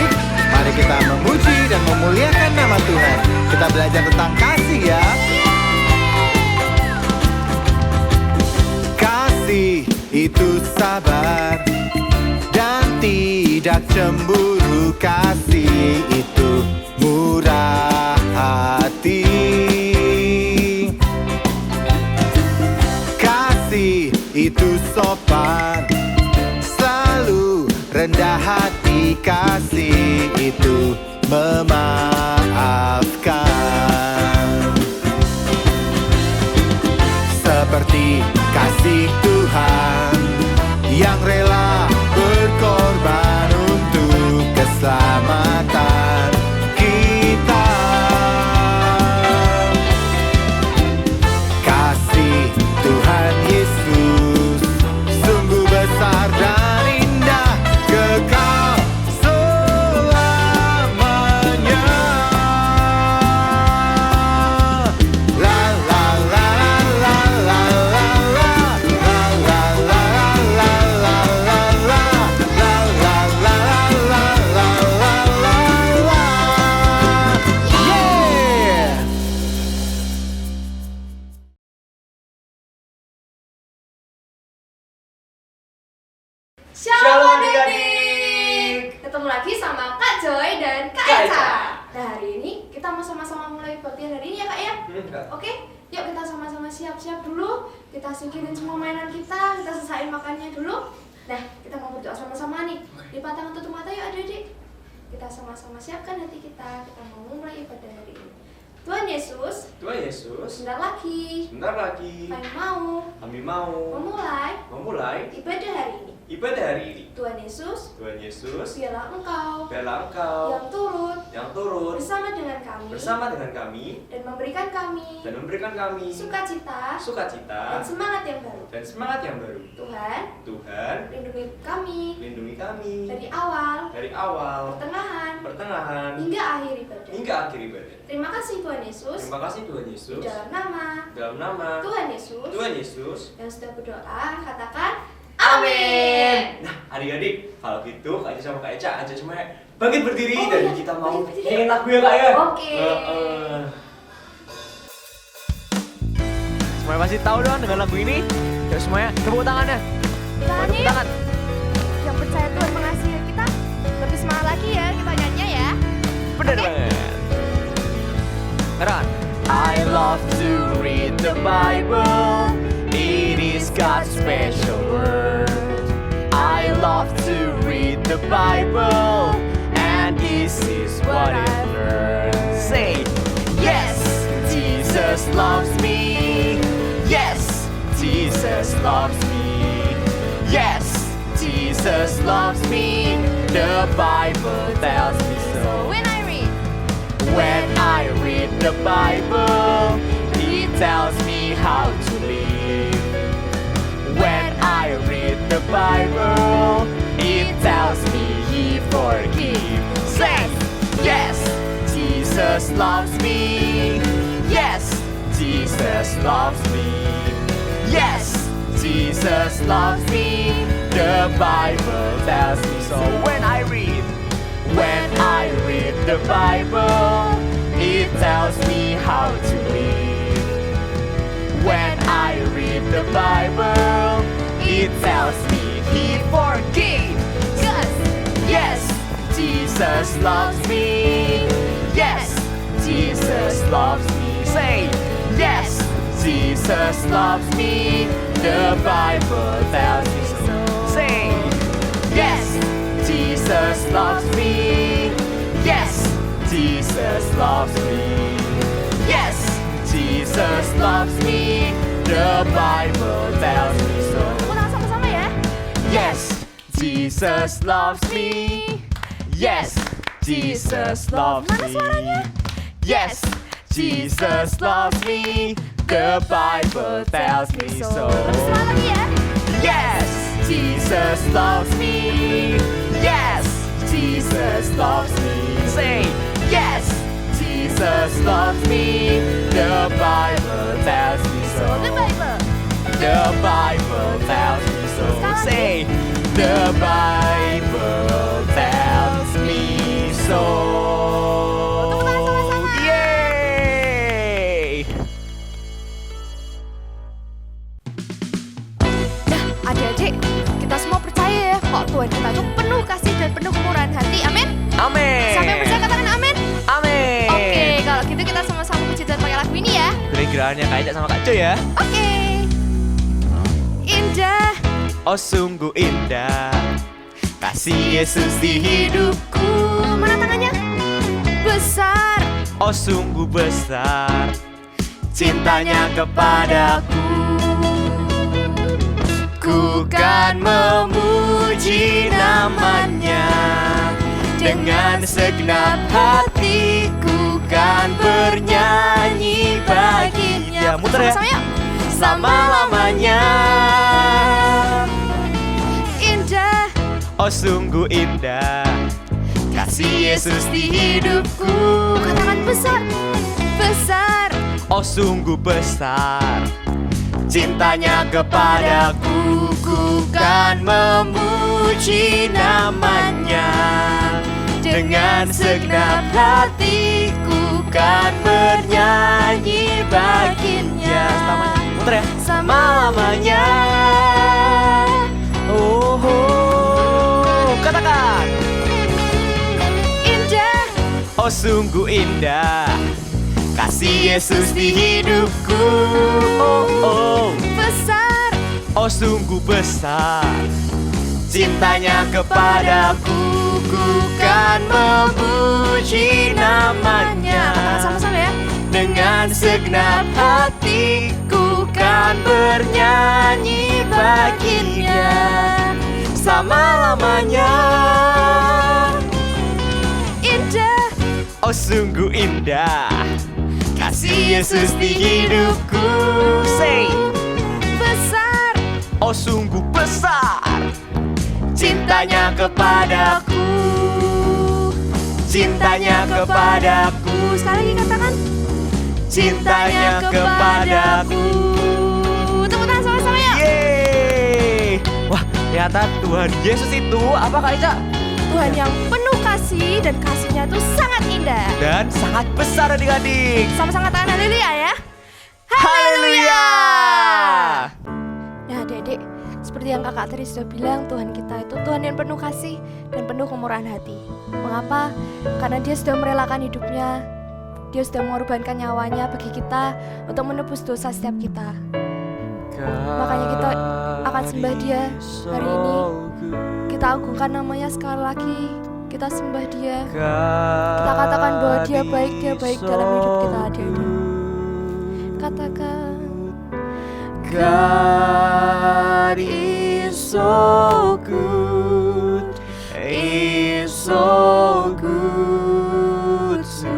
adik-adik, mari kita memuji dan memuliakan nama Tuhan. Kita belajar tentang kasih ya. Kasih itu sabar dan tidak cemburu. Kasih itu murah hati. Kasih itu sopan, selalu rendah hati. Kasih itu memaafkan. Seperti kasih Tuhan yang rela berkorban untuk keselamatan kita. Kasih Tuhan Yesus sungguh besar dan indah, kekal selamanya. La la la la la la la la la la la la la la la la la la la la. Yeah. Shalom adik-adik. Ketemu lagi sama Kak Joy dan Kak Eca. Nah, hari ini kita mau sama-sama mulai bagian hari ini ya Kak ya. Oke, yuk kita sama-sama siap-siap dulu. Kita singkirin semua mainan kita selesaiin makannya dulu. Nah, kita mau berdoa sama-sama nih. Lipat tangan, tutup mata yuk adik-adik. Kita sama-sama siapkan hati kita. Kita mau mulai ibadah hari ini. Tuhan Yesus, sebentar lagi kami mau memulai ibadah hari ini. Tuhan Yesus, biarlah Engkau yang turut bersama dengan kami dan memberikan kami sukacita dan semangat yang baru. Tuhan, lindungi kami dari awal, pertengahan hingga akhir ibadah. Terima kasih Tuhan Yesus. Di dalam nama Tuhan Yesus yang sudah berdoa, katakan amin. Nah, adik-adik, kalau gitu Kak Eca sama Kak Eca aja semuanya bangkit berdiri dan kita mau nyanyiin lagu ya Kak ya. Oke. Semuanya pasti tahu dong dengan lagu ini. Yuk semuanya tepuk tangannya. Tepuk tangan. Yang percaya Tuhan mengasihi kita, lebih semangat lagi ya kita nyanyi ya. Bener banget. Run. I love to read the Bible. It is God's special word. I love to read the Bible, and this is what I've learned. Say, yes, Jesus loves me. Yes, Jesus loves me. Yes, Jesus loves me. The Bible tells me so. When I read the Bible, it tells me how to live. When I read the Bible, it tells me He forgives. Say, yes, Jesus loves me. Yes, Jesus loves me. Yes, Jesus loves me. The Bible tells me so. When I read the Bible, it tells me how to live. When I read the Bible, it tells me He forgives. Yes, Jesus loves me. Yes, Jesus loves me. Say, yes, Jesus loves me. The Bible tells me so. Say, yes, Jesus loves me. Yes, Jesus loves me. Yes, Jesus loves me. The Bible tells me so. Ulang sama-sama ya. Yes, Jesus loves me. Yes, Jesus loves me. Mana suaranya? Yes, Jesus loves me. The Bible tells me so. Lebih semangat lagi ya. Yes, Jesus loves me. Yes, Jesus loves me. Say, yes, Jesus loves me. The Bible tells me so. The Bible tells me so. Say, the Bible tells me episode. Tepuk tangan sama-sama. Yeay. Nah, adik-adik, kita semua percaya ya kok Tuhan kita itu penuh kasih dan penuh kemurahan hati. Amin. Amin. Sampai percaya katakan amin. Amin. Oke, kalau gitu kita sama-sama puji Tuhan pakai lagu ini ya. Gerahannya Kak Eca sama Kak Joy ya. Oke. Indah. Oh sungguh indah kasih Yesus di hidupku. Mana tangannya? Besar. Oh sungguh besar cintanya kepadaku. Ku kan memuji namanya dengan segenap hatiku, kan bernyanyi baginya. Muter ya. Sama-sama yuk. Sama-lamanya. Indah. Oh sungguh indah kasih Yesus di hidupku. Katakan besar. Besar. Oh sungguh besar cintanya kepadaku. Ku kan memuji namanya dengan segenap hatiku, kan bernyanyi baginya. Muter ya. Sama-lamanya. Oh, katakan. Indah. Oh sungguh indah kasih Yesus di hidupku. Oh, oh. Besar. Oh sungguh besar cintanya kepadaku. Ku kan memuji namanya Katakan sama-sama ya. dengan segenap hatiku, kan bernyanyi baginya sama-lamanya. Indah. Oh sungguh indah kasih Yesus di hidupku. Say. Besar. Oh sungguh besar cintanya kepadaku. Cintanya kepadaku. Sekali lagi katakan. Cintanya kepadaku. Tepuk tangan sama-sama ya. Yeay. Wah, ternyata Tuhan Yesus itu apa Kak Eca? Tuhan yang penuh kasih dan kasihnya itu sangat indah. Dan sangat besar adik-adik. Sama-sama katakan haleluya ya. Haleluya. Nah adik-adik, seperti yang kakak tadi sudah bilang, Tuhan kita itu Tuhan yang penuh kasih dan penuh kemurahan hati. Mengapa? Karena dia sudah merelakan hidupnya. Dia sudah mengorbankan nyawanya bagi kita untuk menebus dosa setiap kita. Makanya kita akan sembah dia hari ini. Kita agungkan namanya sekali lagi. Kita sembah dia. Kita katakan bahwa dia baik dalam hidup kita adik-adik. Katakan God is so good, is so good to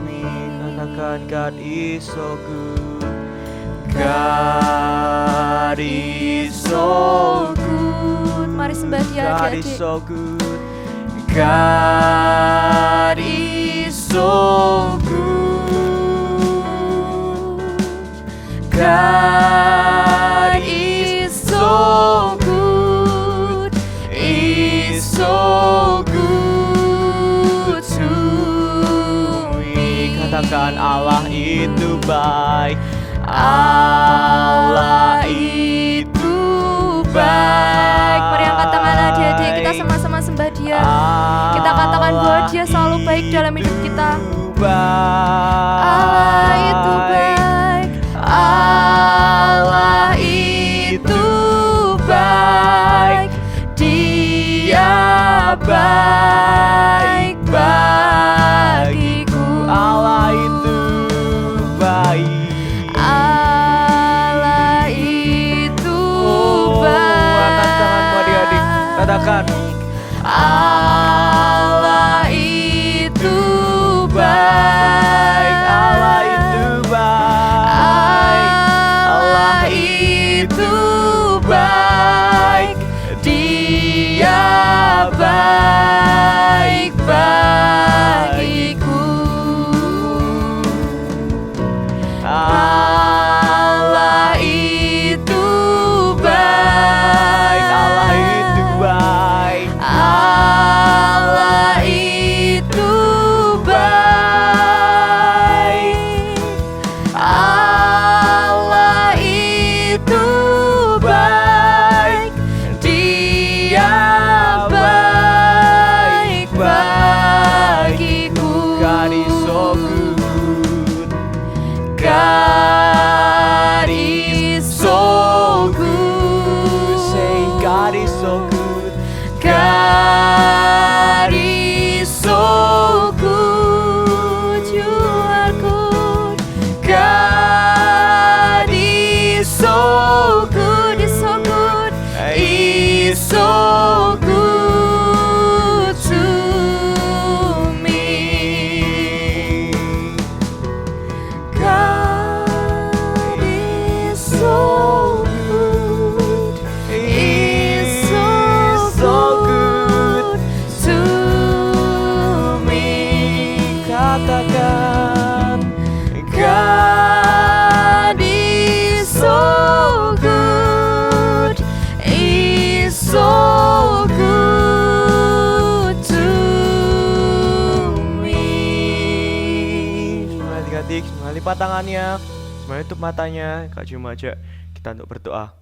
me. Katakan God is so good, God is so good. Mari sembah dia God is adik-adik. so good, God is so good. God is so good, is so good to me. Katakan Allah itu baik, Allah itu baik. Mari angkat tangan adik-adik, kita sama-sama sembah dia. Kita katakan bahwa dia selalu baik dalam hidup kita. Allah itu baik. Allah itu baik, Dia baik bagiku. Allah itu baik. Allah itu baik. Angkat tanganmu adik-adik, katakan Allah itu baik, Allah itu baik, Allah itu baik, Dia baik bagiku. Allah itu baik, Allah itu baik, is so good to me. God is so good, is so good to me. Katakan, God is so good, is so good to me. Semua adik-adik, semua lipat tangannya, semua tutup matanya. Kak cuma ajak kita untuk berdoa.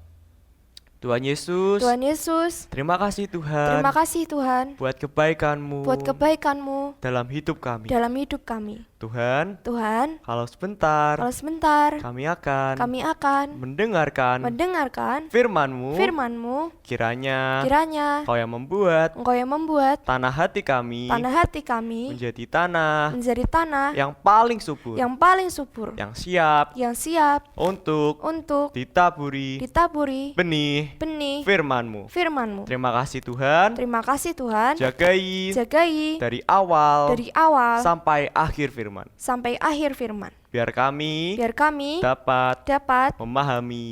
Tuhan Yesus, Tuhan Yesus, terima kasih Tuhan terima kasih Tuhan buat kebaikan-Mu buat kebaikan-Mu dalam hidup kami. dalam hidup kami. Tuhan, Tuhan, kalau sebentar kalau sebentar kami akan mendengarkan firman-Mu, firman-Mu, kiranya kiranya Kau yang membuat Engkau yang membuat tanah hati kami hati kami menjadi tanah menjadi tanah yang paling subur, yang paling subur, yang siap yang siap untuk untuk ditaburi ditaburi benih benih firman-Mu. firman-Mu. Terima kasih Tuhan, Terima kasih Tuhan, jagai jagai dari awal dari awal sampai akhir firman. sampai akhir firman. Biar kami Biar kami dapat dapat memahami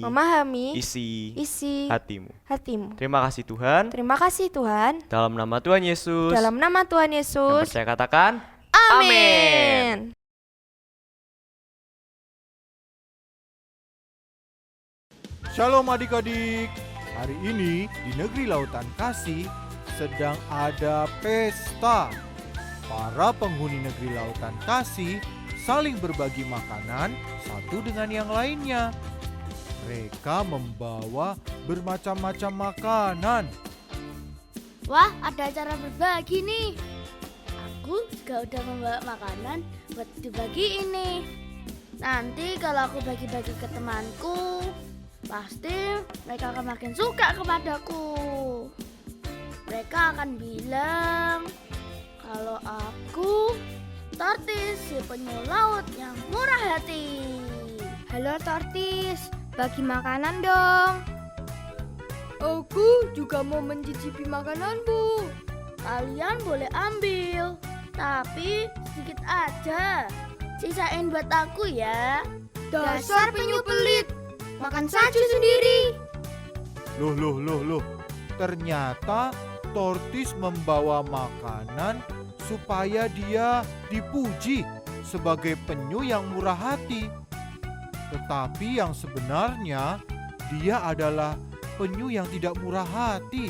isi hati-Mu. hatimu. Terima kasih Tuhan. Terima kasih Tuhan. Dalam nama Tuhan Yesus. Dalam nama Tuhan Yang Yesus. percaya katakan Amin. Shalom adik-adik. Hari ini di Negeri Lautan Kasih sedang ada pesta. Para penghuni Negeri Lautan Kasih saling berbagi makanan satu dengan yang lainnya. Mereka membawa bermacam-macam makanan. Wah, ada acara berbagi nih. Aku juga udah membawa makanan buat dibagi ini. Nanti kalau aku bagi-bagi ke temanku, pasti mereka akan makin suka kepadaku. Mereka akan bilang kalau aku Tortis, si penyu laut yang murah hati. Halo Tortis, bagi makanan dong. Aku juga mau mencicipi makananmu. Kalian boleh ambil, tapi sedikit aja. Sisain buat aku ya. Dasar penyu pelit, makan saja sendiri. Loh. Ternyata Tortis membawa makanan supaya dia dipuji sebagai penyu yang murah hati. Tetapi yang sebenarnya dia adalah penyu yang tidak murah hati.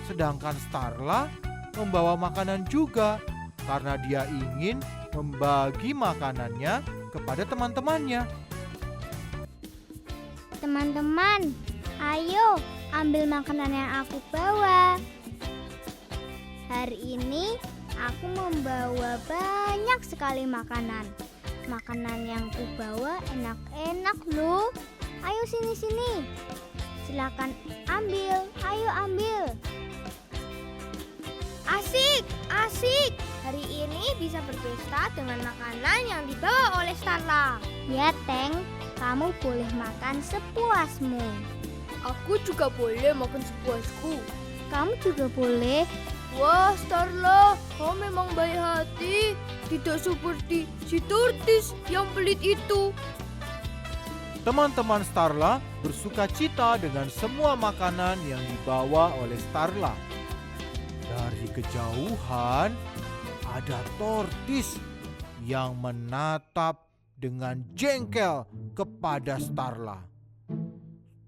Sedangkan Starla membawa makanan juga karena dia ingin membagi makanannya kepada teman-temannya. Teman-teman, ayo ambil makanan yang aku bawa. Hari ini aku membawa banyak sekali makanan. Makanan yang ku bawa enak-enak loh. Ayo sini. Silakan ambil, ayo ambil. Asik. Hari ini bisa berpesta dengan makanan yang dibawa oleh Starla. Ya, Teng, kamu boleh makan sepuasmu. Aku juga boleh makan sepuasku. Kamu juga boleh. Wah, Starla, kau memang baik hati. Tidak seperti si Tortis yang pelit itu. Teman-teman Starla bersuka cita dengan semua makanan yang dibawa oleh Starla. Dari kejauhan ada Tortis yang menatap dengan jengkel kepada Starla.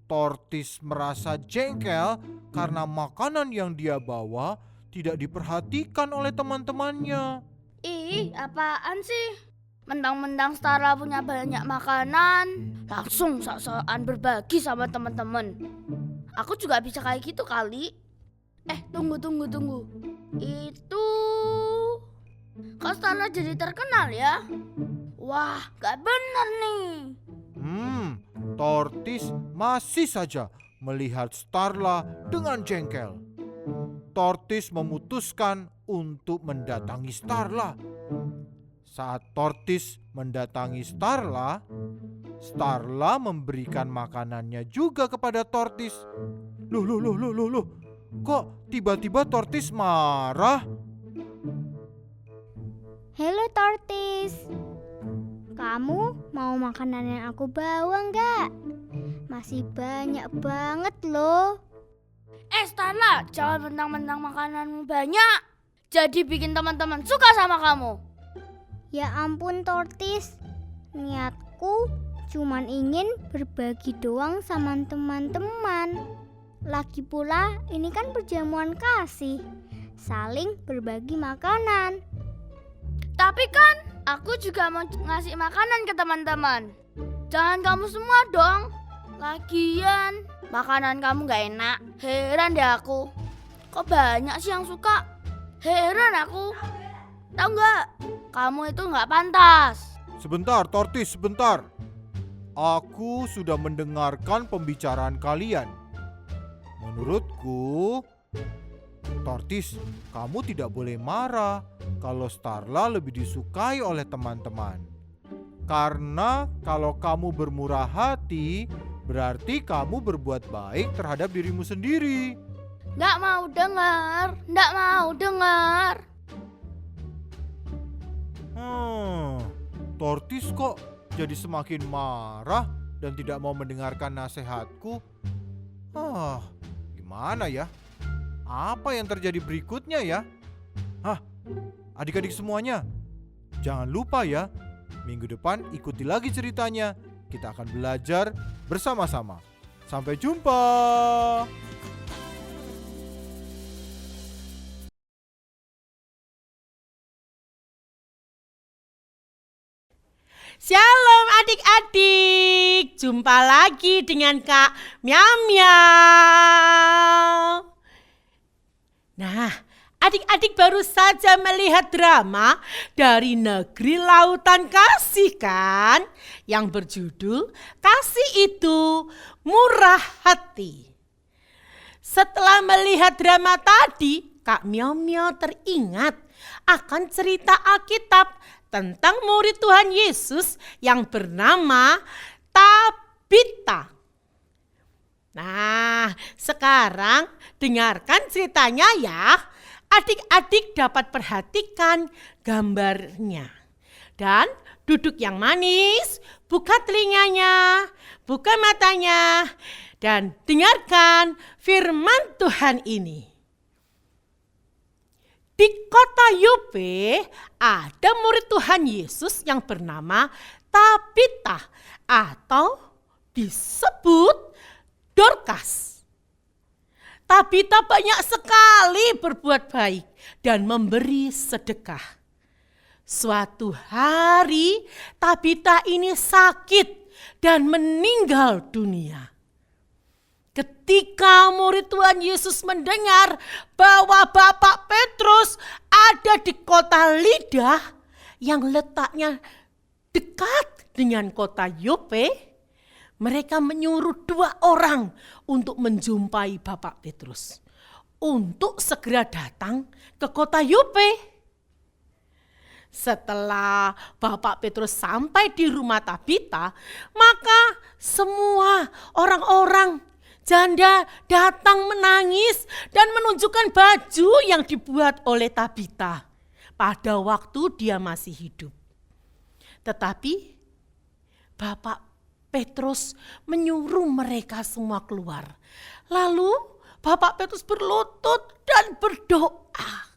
Tortis merasa jengkel karena makanan yang dia bawa tidak diperhatikan oleh teman-temannya. Ih, apaan sih? Mentang-mentang Starla punya banyak makanan, langsung sok-sokan berbagi sama teman-teman. Aku juga bisa kayak gitu kali. Tunggu. Itu kok Starla jadi terkenal ya? Wah, gak bener nih. Tortis masih saja melihat Starla dengan jengkel. Tortis memutuskan untuk mendatangi Starla. Saat Tortis mendatangi Starla, Starla memberikan makanannya juga kepada Tortis. Loh. Kok tiba-tiba Tortis marah? Halo Tortis, kamu mau makanan yang aku bawa nggak? Masih banyak banget loh. Starla, jangan mentang-mentang makananmu banyak jadi bikin teman-teman suka sama kamu. Ya ampun Tortis, niatku cuman ingin berbagi doang sama teman-teman. Lagi pula ini kan perjamuan kasih, saling berbagi makanan. Tapi kan aku juga mau ngasih makanan ke teman-teman. Jangan kamu semua dong. Lagian makanan kamu gak enak. Heran deh aku. Kok banyak sih yang suka? Heran aku. Tahu gak? Kamu itu gak pantas. Sebentar, Tortis, sebentar. Aku sudah mendengarkan pembicaraan kalian. Menurutku, Tortis, kamu tidak boleh marah kalau Starla lebih disukai oleh teman-teman. Karena kalau kamu bermurah hati, berarti kamu berbuat baik terhadap dirimu sendiri. Nggak mau dengar. Tortis kok jadi semakin marah dan tidak mau mendengarkan nasihatku. Gimana ya? Apa yang terjadi berikutnya ya? Adik-adik semuanya, jangan lupa ya, minggu depan ikuti lagi ceritanya. Kita akan belajar bersama-sama. Sampai jumpa. Shalom adik-adik, jumpa lagi dengan Kak Miao Miao. Nah, adik-adik baru saja melihat drama dari Negeri Lautan Kasih kan? Yang berjudul Kasih Itu Murah Hati. Setelah melihat drama tadi, Kak Miao Miao teringat akan cerita Alkitab tentang murid Tuhan Yesus yang bernama Tabita. Nah, sekarang dengarkan ceritanya ya. Adik-adik dapat perhatikan gambarnya. Dan duduk yang manis, buka telinganya, buka matanya, dan dengarkan firman Tuhan ini. Di kota Yope ada murid Tuhan Yesus yang bernama Tabita atau disebut Dorcas. Tabita banyak sekali berbuat baik dan memberi sedekah. Suatu hari Tabita ini sakit dan meninggal dunia. Ketika murid Tuhan Yesus mendengar bahwa Bapak Petrus ada di kota Lida yang letaknya dekat dengan kota Yope, mereka menyuruh 2 orang untuk menjumpai Bapak Petrus untuk segera datang ke kota Yope. Setelah Bapak Petrus sampai di rumah Tabita, maka semua orang-orang janda datang menangis dan menunjukkan baju yang dibuat oleh Tabita pada waktu dia masih hidup. Tetapi Bapak Petrus menyuruh mereka semua keluar. Lalu Bapak Petrus berlutut dan berdoa.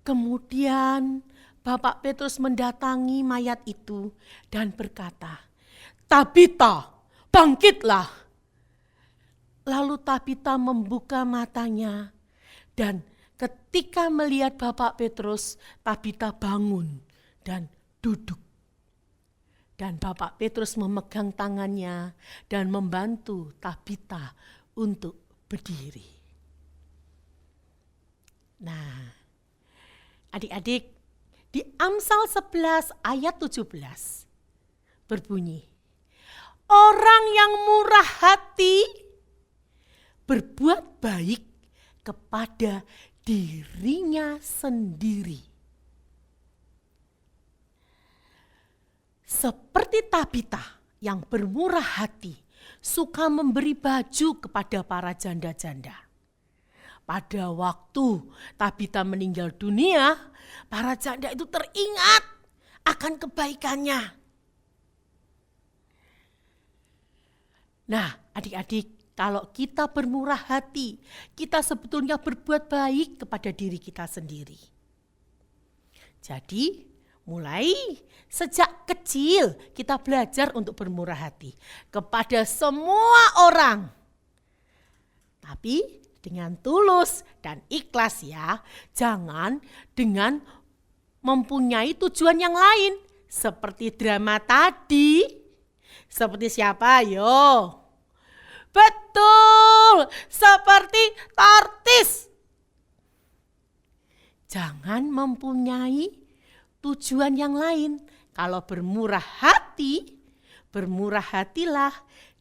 Kemudian Bapak Petrus mendatangi mayat itu dan berkata, "Tabita, bangkitlah." Lalu Tabita membuka matanya dan ketika melihat Bapak Petrus, Tabita bangun dan duduk. Dan Bapak Petrus memegang tangannya dan membantu Tabita untuk berdiri. Nah, adik-adik, di Amsal 11 ayat 17 berbunyi, orang yang murah hati berbuat baik kepada dirinya sendiri. seperti Tabita yang bermurah hati, suka memberi baju kepada para janda-janda. Pada waktu Tabita meninggal dunia, para janda itu teringat akan kebaikannya. Nah, adik-adik, kalau kita bermurah hati, kita sebetulnya berbuat baik kepada diri kita sendiri. Jadi, mulai sejak kecil kita belajar untuk bermurah hati kepada semua orang. Tapi dengan tulus dan ikhlas ya, jangan dengan mempunyai tujuan yang lain. Seperti drama tadi. Seperti siapa? Yo. Betul, seperti Tortis. Jangan mempunyai tujuan yang lain. Kalau bermurah hati, bermurah hatilah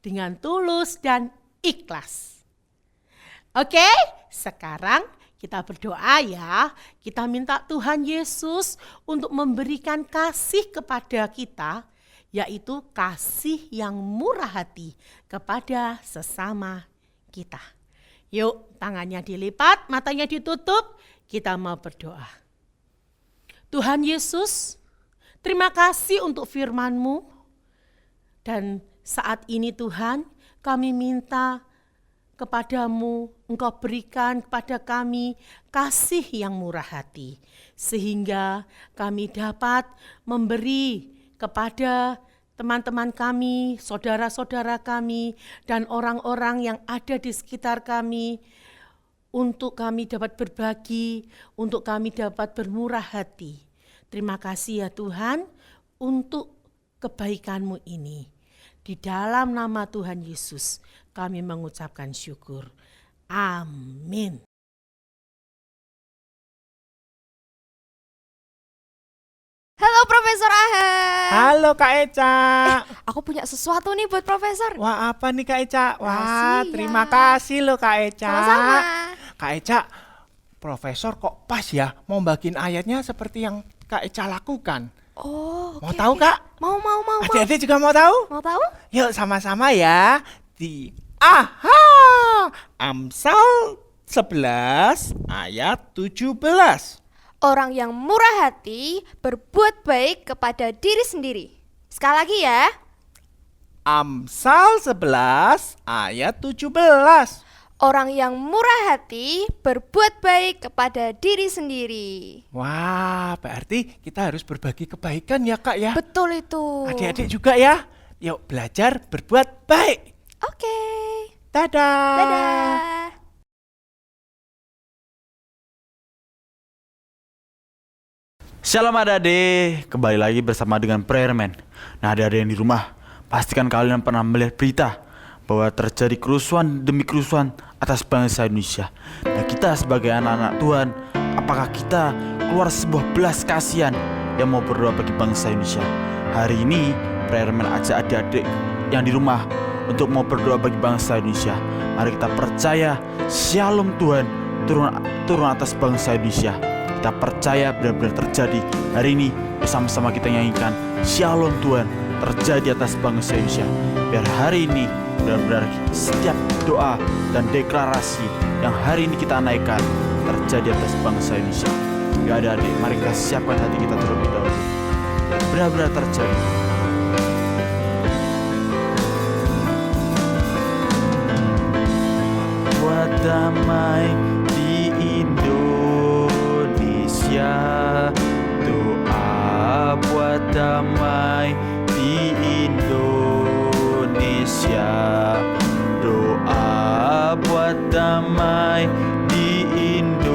dengan tulus dan ikhlas. Oke, sekarang kita berdoa ya. Kita minta Tuhan Yesus untuk memberikan kasih kepada kita, yaitu kasih yang murah hati kepada sesama kita. Yuk, tangannya dilipat, matanya ditutup, kita mau berdoa. Tuhan Yesus, terima kasih untuk firman-Mu. Dan saat ini Tuhan, kami minta kepadamu, Engkau berikan kepada kami kasih yang murah hati. Sehingga kami dapat memberi kepada teman-teman kami, saudara-saudara kami, dan orang-orang yang ada di sekitar kami, untuk kami dapat berbagi, untuk kami dapat bermurah hati. Terima kasih ya Tuhan untuk kebaikan-Mu ini. Di dalam nama Tuhan Yesus kami mengucapkan syukur. Amin. Halo Profesor Ahad. Halo Kak Eca. Aku punya sesuatu nih buat Profesor. Wah, apa nih Kak Eca? Wah, Makasih ya. terima kasih loh Kak Eca. Sama-sama. Kak Eca, Profesor kok pas ya mau bagiin ayatnya seperti yang Kak Eca lakukan. Oh, Mau tahu Kak? Mau. Adik-adik juga mau tahu? Mau tahu? Yuk sama-sama ya. Di Amsal 11 ayat 17. Orang yang murah hati berbuat baik kepada diri sendiri. Sekali lagi ya. Amsal 11 ayat 17. Orang yang murah hati berbuat baik kepada diri sendiri. Wah, berarti kita harus berbagi kebaikan ya Kak ya. Betul itu. Adik-adik juga ya. Yuk belajar berbuat baik. Oke. Dadah. Dadah. Shalom adik-adik, kembali lagi bersama dengan Prayerman. Nah adik-adik yang di rumah, pastikan kalian pernah melihat berita bahwa terjadi kerusuhan demi kerusuhan atas bangsa Indonesia. Nah kita sebagai anak-anak Tuhan, apakah kita keluar sebuah belas kasihan yang mau berdoa bagi bangsa Indonesia? Hari ini Prayerman ajak adik-adik yang di rumah untuk mau berdoa bagi bangsa Indonesia. Mari kita percaya Shalom Tuhan turun atas bangsa Indonesia. Kita percaya benar-benar terjadi. Hari ini bersama-sama kita nyanyikan Shalom Tuhan terjadi atas bangsa Indonesia. Biar hari ini benar-benar setiap doa dan deklarasi yang hari ini kita naikkan terjadi atas bangsa Indonesia. Gak ada adik, mari kita siapkan hati kita terlebih dahulu. Benar-benar terjadi. Buat damai di Indonesia, doa buat damai di Indonesia, doa buat damai di Indonesia,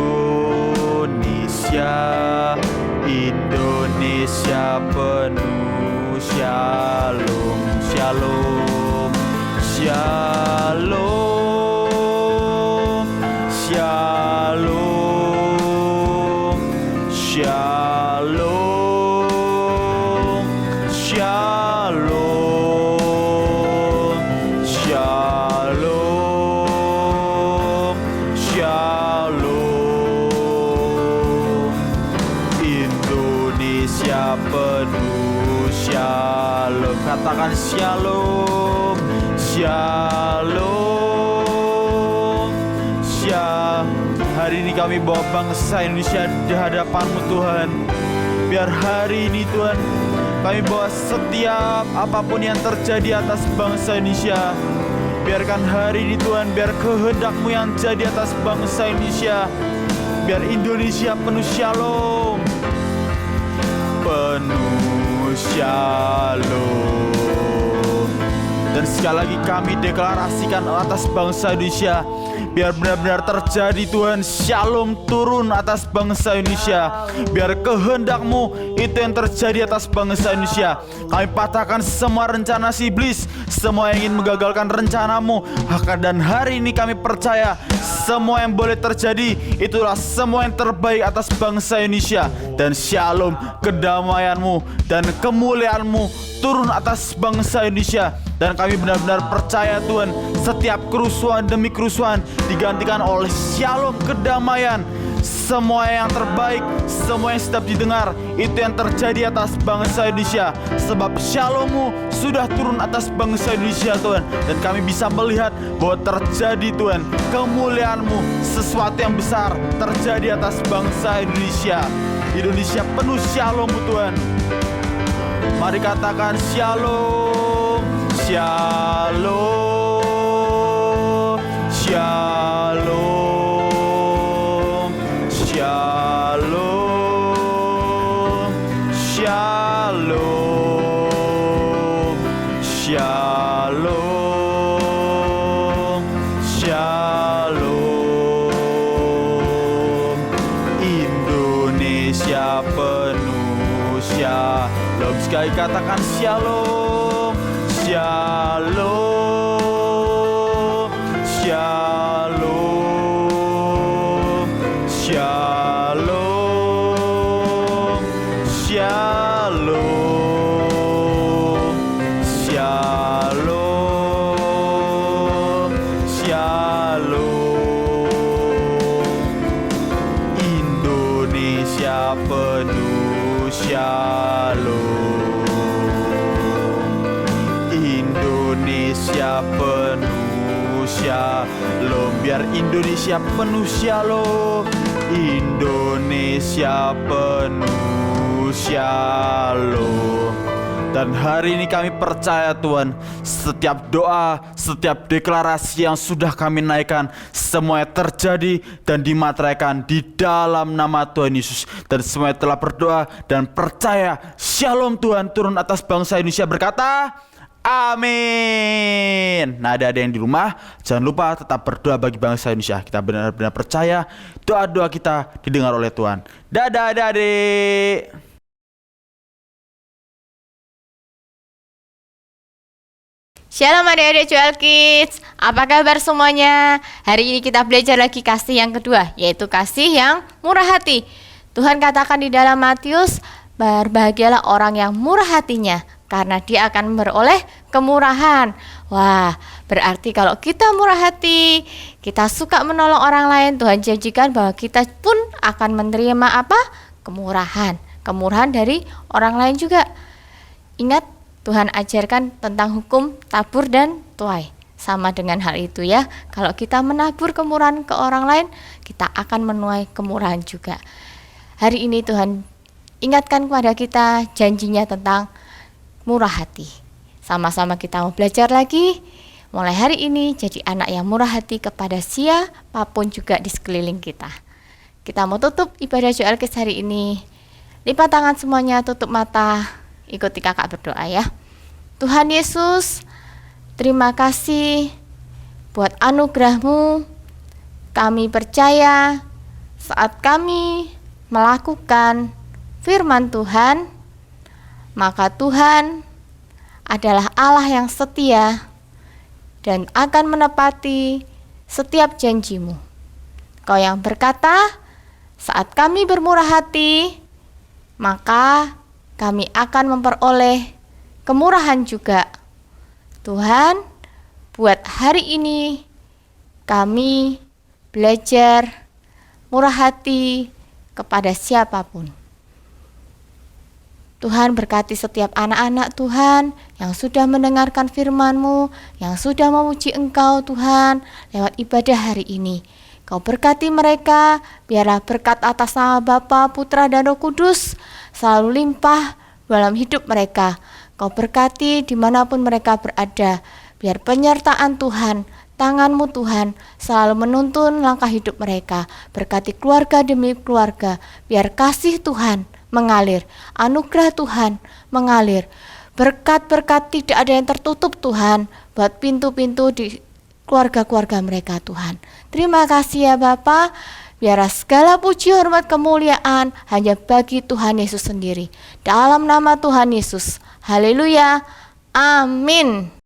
Indonesia penuh shalom, shalom, shalom, shalom, shalom, shalom, shalom, shalom, Indonesia penuh shalom. Shalom, shalom, Hari ini kami bawa bangsa Indonesia di hadapan-Mu Tuhan. Biar hari ini Tuhan, kami bawa setiap apapun yang terjadi atas bangsa Indonesia. Biarkan hari ini Tuhan, biar kehendak-Mu yang jadi atas bangsa Indonesia. Biar Indonesia penuh shalom, penuh shalom. Dan sekali lagi kami deklarasikan atas bangsa Indonesia, biar benar-benar terjadi Tuhan, shalom turun atas bangsa Indonesia. Biar kehendak-Mu itu yang terjadi atas bangsa Indonesia. Kami patahkan semua rencana si iblis, semua yang ingin menggagalkan rencana-Mu. Dan hari ini kami percaya semua yang boleh terjadi itulah semua yang terbaik atas bangsa Indonesia. Dan shalom, kedamaian-Mu dan kemuliaan-Mu turun atas bangsa Indonesia. Dan kami benar-benar percaya Tuhan, setiap kerusuhan demi kerusuhan digantikan oleh shalom, kedamaian. Semua yang terbaik, semua yang sedap didengar, itu yang terjadi atas bangsa Indonesia. Sebab shalom-Mu sudah turun atas bangsa Indonesia Tuhan. Dan kami bisa melihat bahwa terjadi Tuhan, kemuliaan-Mu, sesuatu yang besar terjadi atas bangsa Indonesia. Indonesia penuh shalom-Mu Tuhan. Mari katakan shalom, shalom, shalom, shalom, shalom, shalom, shalom. Indonesia penuh shalom. Sekali katakan shalom, shalom, shalom, shalom, shalom, shalom, shalom. Indonesia penuh shalom. Indonesia penuh shalom. Biar Indonesia penuh shalom. Indonesia penuh shalom. Dan hari ini kami percaya Tuhan, setiap doa, setiap deklarasi yang sudah kami naikkan, semuanya terjadi dan dimateraikan di dalam nama Tuhan Yesus. Dan semuanya telah berdoa dan percaya shalom Tuhan turun atas bangsa Indonesia, berkata amin. Nah, ada yang di rumah, jangan lupa tetap berdoa bagi bangsa Indonesia. Kita benar-benar percaya doa-doa kita didengar oleh Tuhan. Dadah adik-adik. Shalom adik-adik Joel Kids, apa kabar semuanya? Hari ini kita belajar lagi kasih yang kedua, yaitu kasih yang murah hati. Tuhan katakan di dalam Matius, berbahagialah orang yang murah hatinya, karena dia akan beroleh kemurahan. Wah, berarti kalau kita murah hati, kita suka menolong orang lain, Tuhan janjikan bahwa kita pun akan menerima apa? Kemurahan. Kemurahan dari orang lain juga. Ingat, Tuhan ajarkan tentang hukum tabur dan tuai. Sama dengan hal itu ya. Kalau kita menabur kemurahan ke orang lain, kita akan menuai kemurahan juga. Hari ini Tuhan ingatkan kepada kita janjinya tentang murah hati. Sama-sama kita mau belajar lagi. Mulai hari ini jadi anak yang murah hati kepada siapapun juga di sekeliling kita. Kita mau tutup ibadah Joel Kids hari ini. Lipat tangan semuanya, tutup mata. Ikuti kakak berdoa ya. Tuhan Yesus, terima kasih buat anugerah-Mu. Kami percaya saat kami melakukan firman Tuhan, maka Tuhan adalah Allah yang setia dan akan menepati setiap janji-Mu. Kau yang berkata, saat kami bermurah hati, maka kami akan memperoleh kemurahan juga. Tuhan, buat hari ini kami belajar murah hati kepada siapapun. Tuhan berkati setiap anak-anak Tuhan yang sudah mendengarkan firman-Mu, yang sudah memuji Engkau Tuhan lewat ibadah hari ini. Kau berkati mereka, biarlah berkat atas nama Bapa, Putra, dan Roh Kudus selalu limpah dalam hidup mereka. Kau berkati dimanapun mereka berada, biar penyertaan Tuhan, tangan-Mu Tuhan selalu menuntun langkah hidup mereka. Berkati keluarga demi keluarga, biar kasih Tuhan mengalir, anugerah Tuhan mengalir. Berkat-berkat tidak ada yang tertutup Tuhan, buat pintu-pintu di keluarga-keluarga mereka Tuhan. Terima kasih ya Bapa, biar segala puji, hormat, kemuliaan hanya bagi Tuhan Yesus sendiri. Dalam nama Tuhan Yesus, haleluya, amin.